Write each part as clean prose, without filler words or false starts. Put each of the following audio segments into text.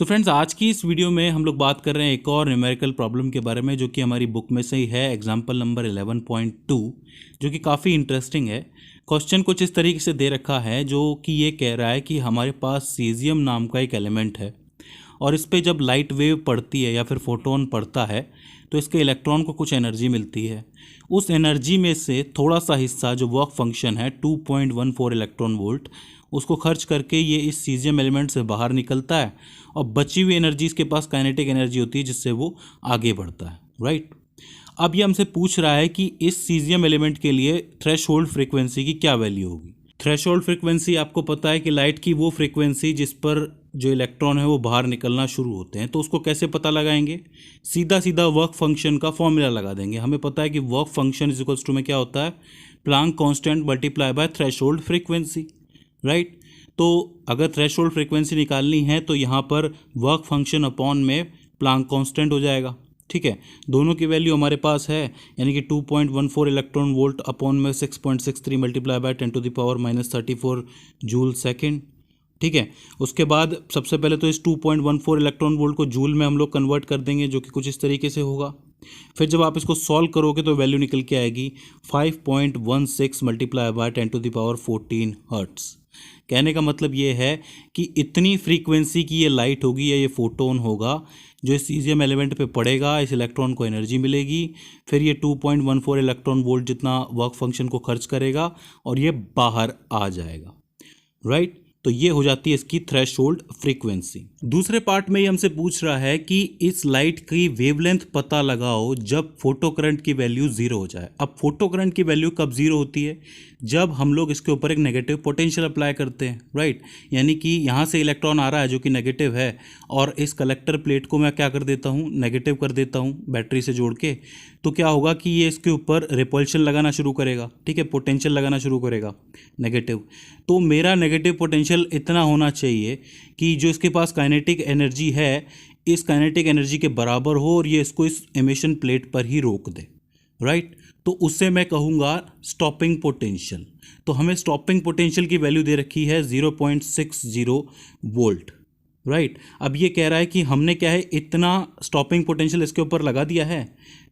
So friends, आज की इस वीडियो में हम लोग बात कर रहे हैं एक और न्यूमेरिकल प्रॉब्लम के बारे में जो कि हमारी बुक में से ही है, एग्जाम्पल नंबर 11.2, जो कि काफ़ी इंटरेस्टिंग है। क्वेश्चन कुछ इस तरीके से दे रखा है जो कि ये कह रहा है कि हमारे पास सीजियम नाम का एक एलिमेंट है और इस पर जब लाइट वेव पड़ती है या फिर फोटोन पड़ता है तो इसके इलेक्ट्रॉन को कुछ एनर्जी मिलती है। उस एनर्जी में से थोड़ा सा हिस्सा जो वर्क फंक्शन है 2.14 इलेक्ट्रॉन वोल्ट, उसको खर्च करके ये इस सीजियम एलिमेंट से बाहर निकलता है और बची हुई एनर्जी इसके पास काइनेटिक एनर्जी होती है जिससे वो आगे बढ़ता है। राइट। अब ये हमसे पूछ रहा है कि इस सीजियम एलिमेंट के लिए थ्रेशोल्ड फ्रीक्वेंसी की क्या वैल्यू होगी। थ्रेशोल्ड फ्रीक्वेंसी आपको पता है कि लाइट की वो फ्रीक्वेंसी जिस पर जो इलेक्ट्रॉन है वो बाहर निकलना शुरू होते हैं। तो उसको कैसे पता लगाएंगे? सीधा सीधा वर्क फंक्शन का फॉर्मूला लगा देंगे। हमें पता है कि work function is equals to में क्या होता है, Planck constant multiply by threshold frequency. Right. तो अगर थ्रेशोल्ड फ्रीक्वेंसी निकालनी है तो यहाँ पर वर्क फंक्शन अपॉन में प्लांक कांस्टेंट हो जाएगा। ठीक है, दोनों की वैल्यू हमारे पास है, यानी कि 2.14 इलेक्ट्रॉन वोल्ट अपॉन में 6.63 मल्टीप्लाई बाय 10⁻⁻34 जूल सेकेंड। ठीक है, उसके बाद सबसे पहले तो इस 2.14 इलेक्ट्रॉन वोल्ट को जूल में हम लोग कन्वर्ट कर देंगे, जो कि कुछ इस तरीके से होगा। फिर जब आप इसको सॉल्व करोगे तो वैल्यू निकल के आएगी 5.16 मल्टीप्लाई बाय 10⁻14 हर्ट्स। कहने का मतलब ये है कि इतनी फ्रीक्वेंसी की ये लाइट होगी या ये फोटोन होगा जो इस सीजियम एलिमेंट पे पड़ेगा, इस इलेक्ट्रॉन को एनर्जी मिलेगी, फिर ये 2.14 इलेक्ट्रॉन वोल्ट जितना वर्क फंक्शन को खर्च करेगा और ये बाहर आ जाएगा। राइट। तो ये हो जाती है इसकी थ्रेशोल्ड फ्रीक्वेंसी। दूसरे पार्ट में ये हमसे पूछ रहा है कि इस लाइट की वेवलेंथ पता लगाओ जब फोटो करंट की वैल्यू जीरो हो जाए। अब फोटो करंट की वैल्यू कब जीरो होती है? जब हम लोग इसके ऊपर एक नेगेटिव पोटेंशियल अप्लाई करते हैं। राइट। यानी कि यहाँ से इलेक्ट्रॉन आ रहा है जो कि नेगेटिव है और इस कलेक्टर प्लेट को मैं क्या कर देता हूँ, नेगेटिव कर देता हूँ बैटरी से जोड़ के। तो क्या होगा कि ये इसके ऊपर रिपल्शन लगाना शुरू करेगा। ठीक है, पोटेंशियल लगाना शुरू करेगा नेगेटिव। तो मेरा नेगेटिव पोटेंशियल इतना होना चाहिए कि जो इसके पास काइनेटिक एनर्जी है इस काइनेटिक एनर्जी के बराबर हो और ये इसको इस एमिशन प्लेट पर ही रोक दे। राइट। तो उससे मैं कहूँगा स्टॉपिंग पोटेंशियल। तो हमें स्टॉपिंग पोटेंशियल की वैल्यू दे रखी है 0.60 वोल्ट। राइट। अब ये कह रहा है कि हमने क्या है, इतना स्टॉपिंग पोटेंशियल इसके ऊपर लगा दिया है।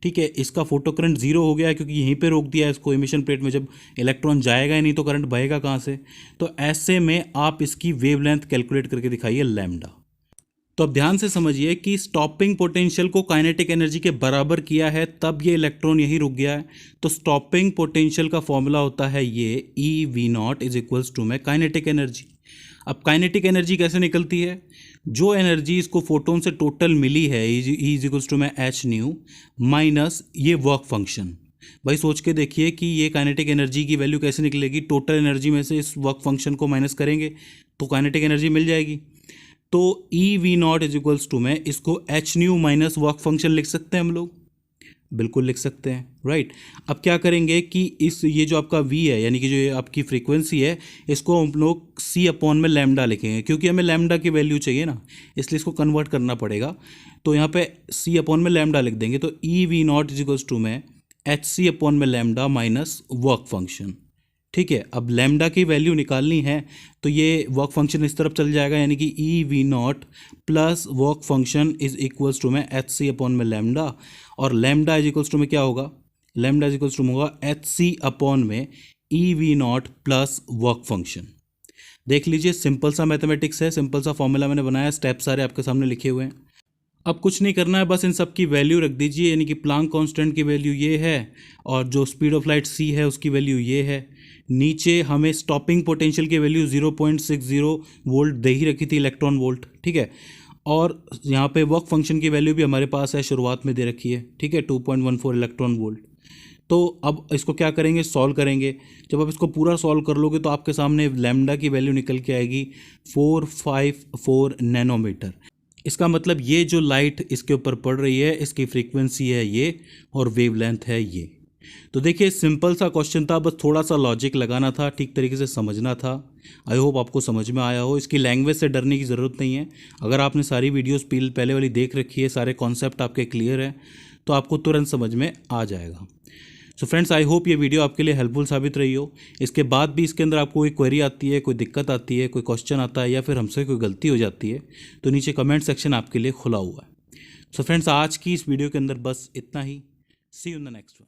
ठीक है, इसका फोटो करंट जीरो हो गया है क्योंकि यहीं पे रोक दिया है इसको एमिशन प्लेट में। जब इलेक्ट्रॉन जाएगा ही नहीं तो करंट बहेगा कहाँ से? तो ऐसे में आप इसकी वेवलेंथ कैलकुलेट करके दिखाइए लैम्डा। तो अब ध्यान से समझिए कि स्टॉपिंग पोटेंशियल को काइनेटिक एनर्जी के बराबर किया है तब ये इलेक्ट्रॉन यहीं रुक गया है। तो स्टॉपिंग पोटेंशियल का फॉर्मूला होता है ये EV0 इज इक्वल्स टू में काइनेटिक एनर्जी। अब काइनेटिक एनर्जी कैसे निकलती है? जो एनर्जी इसको फोटोन से टोटल मिली है E इज इक्वल्स टू में h न्यू माइनस ये वर्क फंक्शन। भाई सोच के देखिए कि ये काइनेटिक एनर्जी की वैल्यू कैसे निकलेगी। टोटल एनर्जी में से इस वर्क फंक्शन को माइनस करेंगे तो काइनेटिक एनर्जी मिल जाएगी। तो EV0 इज इक्वल्स टू में इसको h new minus work function लिख सकते हैं हम लोग, बिल्कुल लिख सकते हैं। राइट। अब क्या करेंगे कि इस ये जो आपका V है यानी कि जो ये आपकी फ्रीक्वेंसी है इसको हम लोग C अपॉन में लैम्डा लिखेंगे, क्योंकि हमें लैम्डा की वैल्यू चाहिए ना, इसलिए इसको कन्वर्ट करना पड़ेगा। तो यहाँ पे C अपॉन में लैम्डा लिख देंगे। तो EV0 इज इक्वल्स टू में HC अपॉन में लैम्डा माइनस वर्क फंक्शन। ठीक है, अब लैम्डा की वैल्यू निकालनी है तो ये वर्क फंक्शन इस तरफ चल जाएगा, यानी कि EV0 plus work function is equals to में HC अपॉन में लैम्डा। और लैम्डा इज इक्वल्स टू में क्या होगा? लैम्डा इज इक्वल्स टू में होगा HC अपॉन में EV0 प्लस वर्क फंक्शन। देख लीजिए, सिंपल सा मैथमेटिक्स है, सिंपल सा फॉर्मूला मैंने बनाया, स्टेप सारे आपके सामने लिखे हुए हैं। अब कुछ नहीं करना है, बस इन सब की वैल्यू रख दीजिए, यानी कि प्लांक कांस्टेंट की वैल्यू ये है और जो स्पीड ऑफ लाइट c है उसकी वैल्यू ये है। नीचे हमें स्टॉपिंग पोटेंशियल की वैल्यू 0.60 वोल्ट दे ही रखी थी, इलेक्ट्रॉन वोल्ट। ठीक है, और यहाँ पे वर्क फंक्शन की वैल्यू भी हमारे पास है, शुरुआत में दे रखी है। ठीक है, 2.14 इलेक्ट्रॉन वोल्ट। तो अब इसको क्या करेंगे, सॉल्व करेंगे। जब आप इसको पूरा सॉल्व कर लोगे तो आपके सामने लैम्डा की वैल्यू निकल के आएगी 454 नैनोमीटर। इसका मतलब ये जो लाइट इसके ऊपर पड़ रही है इसकी फ्रीक्वेंसी है ये और वेवलेंथ है ये। तो देखिए, सिंपल सा क्वेश्चन था, बस थोड़ा सा लॉजिक लगाना था, ठीक तरीके से समझना था। आई होप आपको समझ में आया हो। इसकी लैंग्वेज से डरने की ज़रूरत नहीं है। अगर आपने सारी वीडियोस पहले वाली देख रखी है, सारे कॉन्सेप्ट आपके क्लियर हैं, तो आपको तुरंत समझ में आ जाएगा। सो फ्रेंड्स, आई होप ये वीडियो आपके लिए हेल्पफुल साबित रही हो। इसके बाद भी इसके अंदर आपको कोई क्वेरी आती है, कोई दिक्कत आती है, कोई क्वेश्चन आता है या फिर हमसे कोई गलती हो जाती है तो नीचे कमेंट सेक्शन आपके लिए खुला हुआ है। सो फ्रेंड्स, आज की इस वीडियो के अंदर बस इतना ही। See you in the next one.